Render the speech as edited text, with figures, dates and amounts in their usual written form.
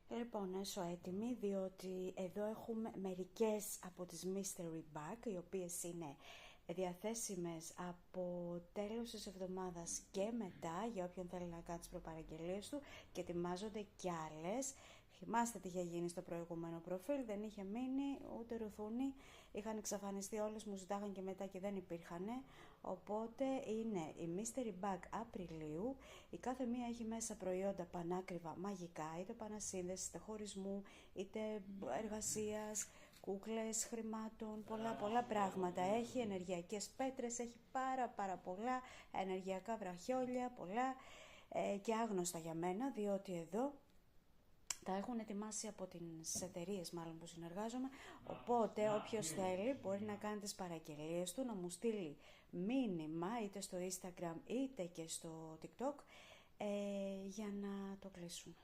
Λοιπόν, έσω έτοιμη, διότι εδώ έχουμε μερικές από τις Mystery Bag, οι οποίες είναι διαθέσιμες από τέλος της εβδομάδας και μετά, για όποιον θέλει να κάνει τις προπαραγγελίες του, και ετοιμάζονται κι άλλες. Θυμάστε τι είχε γίνει στο προηγούμενο προφίλ, δεν είχε μείνει ούτε ρουθούνι, είχαν εξαφανιστεί όλες, μου ζητάγαν και μετά και δεν υπήρχαν. Οπότε είναι η Mystery Bag Απριλίου, η κάθε μία έχει μέσα προϊόντα πανάκριβα μαγικά, είτε πανασύνδεσης, είτε χωρισμού, είτε εργασίας, κούκλες χρημάτων, πολλά πράγματα. Έχει ενεργειακές πέτρες, έχει πάρα πολλά ενεργειακά βραχιόλια, πολλά και άγνωστα για μένα, διότι εδώ τα έχουν ετοιμάσει από τις εταιρείες μάλλον που συνεργάζομαι, οπότε όποιος θέλει μπορεί να κάνει τις παραγγελίες του, να μου στείλει μήνυμα είτε στο Instagram είτε και στο TikTok για να το κλείσουν.